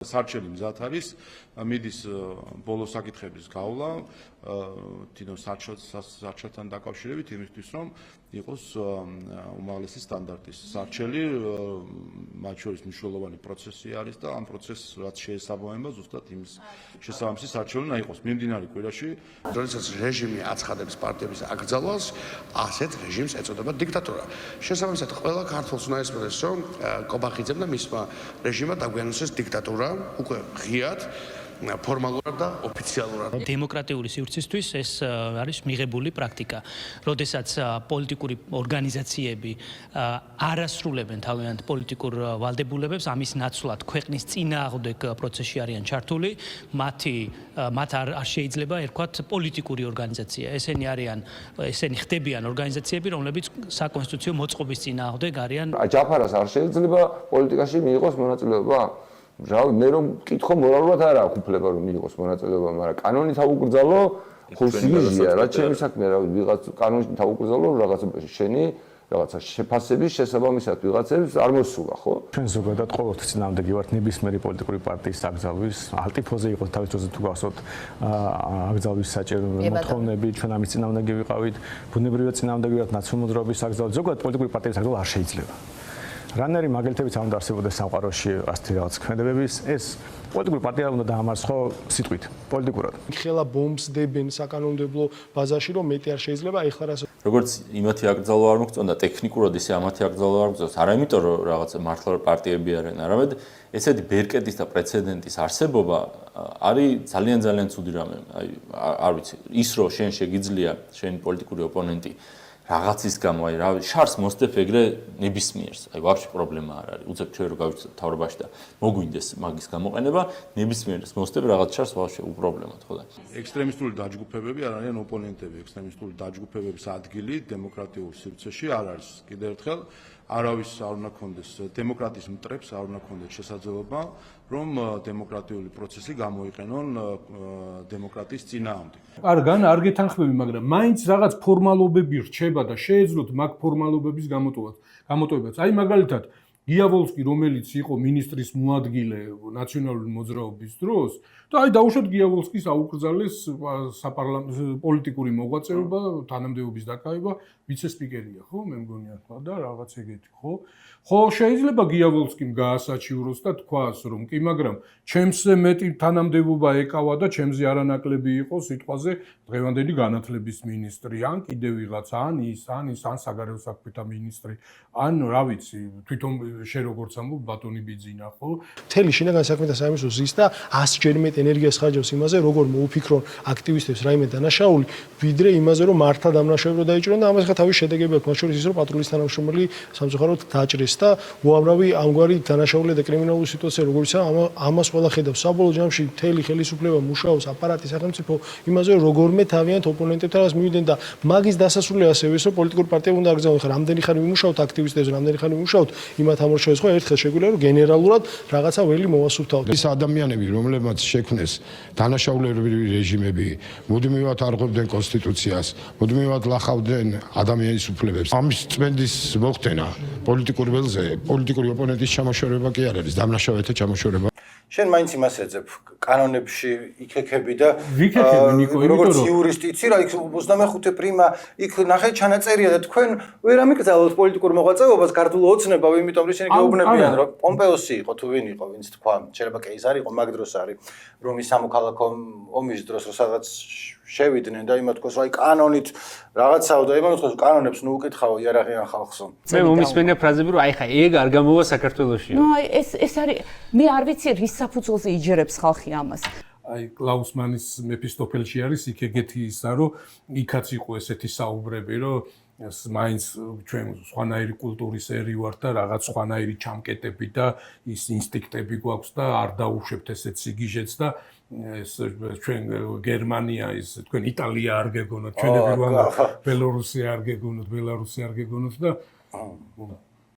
Sarcheli მზად არის, მიდის ბოლო საკითხების გავლა, თვითონ სარჩელთან დაკავშირებით იმისთვის, რომ იყოს უმაღლესი სტანდარტის სარჩელი, მათ შორის მნიშვნელოვანი პროცესი არის და ამ პროცესს რაც შეესაბამება ზუსტად იმის შესაბამისი სარჩელი უნდა იყოს მიმდინარე კვირაში. როდესაც რეჟიმი აცხადებს პარტიების აკრძალვას, ასეთ რეჟიმს ეწოდება დიქტატურა. შესაბამისად, ყველა ქართველს უნდა ესმოდეს, რომ კობახიძემ და მისმა რეჟიმმა დაგვიანოსეს დიქტატურა უკვე ღიად ფორმალურად და ოფიციალურად. დემოკრატიული სივრცისთვის ეს არის მიღებული პრაქტიკა. როდესაც პოლიტიკური ორგანიზაციები არასრულებენ თავიანთ პოლიტიკურ ვალდებულებებს, ამის ნაცვლად ქვეყნის წინააღმდეგ პროცესში არიან ჩართული, მათ არ შეიძლება ერქვათ პოლიტიკური ორგანიზაცია. ესენი ხდებიან ორგანიზაციები, რომლებიც საკონსტიტუციო მოწყობის წინააღმდეგ არიან. ჯაფარას არ შეიძლება პოლიტიკაში მიიღოს მონაწილეობა. მე რომ მკითხო მორალურად არ აქვს უფლება რომ მიიღოს მონაწილეობა, მაგრამ კანონით აუკრძალო, ხო სიგიზია, რაც ჩემი საქმეა, რა ვიღაც კანონით აუკრძალო, შენი რაღაცა შეფასების შესაბამისად ვიღაცებს არ მოსულა, ხო? ჩვენ ზოგადად ყოველთვის წინააღმდეგი ვართ ნებისმიერი პოლიტიკური პარტიის აკრძალვის, ალტიფოზე იყოს თავის დროზე თუ გახსოვთ აკრძალვის საჭირო მოთხოვნები, ჩვენ ამის წინააღმდეგი ვიყავით, ბუნებრივად წინააღმდეგი ვართ ნაციონალური მოძრაობის აკრძალვის, ზოგადად პოლიტიკური პარტიის აკრძალვა არ შეიძლება. რანერი მაგალითებიც არ უნდა არსებობდეს სამყაროში ასეთი რაღაც ქმედებების, ეს პოლიტიკური პარტია უნდა დაამარცხო სიტყვით, პოლიტიკურად. ხელა ბომბს დებენ საკანონმდებლო ბაზაში, რომ მეტი არ შეიძლება, ეხლა რა როგორც იმათი აკრძალვა არ მოგწონდა, ტექნიკურად ისე ამათი აკრძალვა არ მოგწონს, არა იმიტომ რომ რაღაცა მართლა პარტიები არიან, არამედ ესეთი ბერკეტის და პრეცედენტის არსებობა არის ძალიან ცუდი რამე. არ ვიცი, ის რომ შენ შეგიძლია შენი პოლიტიკური ოპონენტი რაღაცის გამო, შარს მოსდებ ეგრე ნებისმიერს, ვაფშე პრობლემა არ არის. უცებ ჩვენ რო გავიცეთ თავრობაში და მოგვინდეს მაგის გამოყენება, ნებისმიერს მოსდებ რაღაც შარს, ვაფშე უპრობლემოდ, ხო და. ექსტრემისტული დაჯგუფებები არ არიან ოპონენტები, ექსტრემისტული დაჯგუფებების ადგილი დემოკრატიულ სივრცეში არ არის. კიდევ ერთხელ არავის არ უნდა კონდეს დემოკრატიის მტრებს არ უნდა კონდეს შესაძლებლობა, რომ დემოკრატიული პროცესი გამოიყენონ დემოკრატიის წინააღმდეგ. არ გეთანხმები, მაგრამ მაინც რაღაც ფორმალობები რჩება და შეეძლოთ მაგ ფორმალობების გამოტოვებაც. აი მაგალითად, გიავოლსკი, რომელიც იყო მინისტრის მოადგილე ნაციონალური მოძრაობის დროს, და აი დაუშვათ გიავოლსკის აუკრძალეს პოლიტიკური მოღვაწეობა, თანამდებობის დაკავება, ვიცე-სპიკერია, ხო? მე მგონი ახლა და რაღაც ეგეთი, ხო? ხო, შეიძლება გიავოლსკიმ გაასაჩივროს და თქვას, რომ კი, მაგრამ ჩემზე მეტი თანამდებობა ეკავა და ჩემზე არანაკლები იყო სიტყვაზე დღევანდელი განათლების მინისტრი, ან კიდევ ვიღაც, ან საგარეო საქმეთა მინისტრი, ან რა ვიცი, თვითონ შენ როგორც ამბობ ბატონი ბიძინა, ხო? მთელი შინაგან საქმეთა სამინისტრო ზის და 100-ჯერ მეტ ენერგიას ხარჯავს იმაზე, როგორ მოუფიქრონ აქტივისტებს რაიმე დანაშაული, ვიდრე იმაზე, რომ მართა დამნაშავებლად დაიჭრონ და ამას ხა თავის შედეგები აქვს, მათ შორის ის, რომ პატრულის თანამშრომელი სამწუხაროდ დაჭრეს და უამრავი ამგვარი დანაშაული და კრიმინალური სიტუაცია როგორიცაა, ამას ყველა ხედავს. საბოლოო ჯამში მთელი ხელისუფლება მუშაობს აპარატი სახელმწიფო იმაზე, რომ როგორმე თავიანთ ოპონენტებთან რაღაც მივიდნენ და მაგის დასასრულია ასევე ის, რომ პოლიტიკური პარტიები უნდა აკრძალონ. ხა რამდენი ხანი ვიმუშაოთ აქტივისტებს, რამდენი ხანი ვიმუშაოთ იმათ ამორჩევეს, ხო ერთხელ შეგვიძლია რომ გენერალურად რაღაცა ველი მოვასუფთავოთ. ის ადამიანები, რომლებმაც შექმნეს დანაშაულებრივი რეჟიმები, მუდმივად არღვევდნენ კონსტიტუციას, მუდმივად ლახავდნენ ადამიანის უფლებებს. ამის წმენდის მოხდენა პოლიტიკური ველზე, პოლიტიკური ოპონენტის ჩამოშორება კი არ არის, დამნაშავეთა ჩამოშორება. შენ მაინც იმას ეძებ კანონებში იქექები და როგორც იურისტი იცი რა იქ 25 პრიმა იქ ნახე ჩანაწერია და თქვენ ვერ ამიკრძალოთ პოლიტიკურ მოღვაწეობას ქართულ ოცნებავ, იმიტომ რომ ისინი გეუბნებიან რომ პომპეოსი იყო თუ ვინ იყო, ვინც თქვა, შეიძლება კეიზარი იყო, მაგ დროს არის რომის სამოქალაქო ომის დროს სადაც შევიდნენ და იმათ თქოს, აი კანონით რაღაცაო და იმათ თქოს კანონებს ნუ უკითხავ იარაღიან ხალხსო. მე მომისმენია ფრაზები რომ აი ხა ეგ არ გამოვა საქართველოში. ნუ აი ეს არის მე არ ვიცი რის საფუძველზე იჯერებს ხალხი ამას. აი კლაუსმანის მეფისტოფელში არის იქ ეგეთი ისა რომ იქაც იყო ესეთი საუბრები რომ მაინც ჩვენ სხვანაირი კულტურის ერი ვართ და რაღაც სხვანაირი ჩამკეტები და ის ინსტინქტები გვაქვს და არ დაუშვებთ ესეთ სიგიჟეც და ეს ჩვენ გერმანია ის თქვენ იტალია არ გეგონოთ ჩვენები რა ბელორუსია არ გეგონოთ და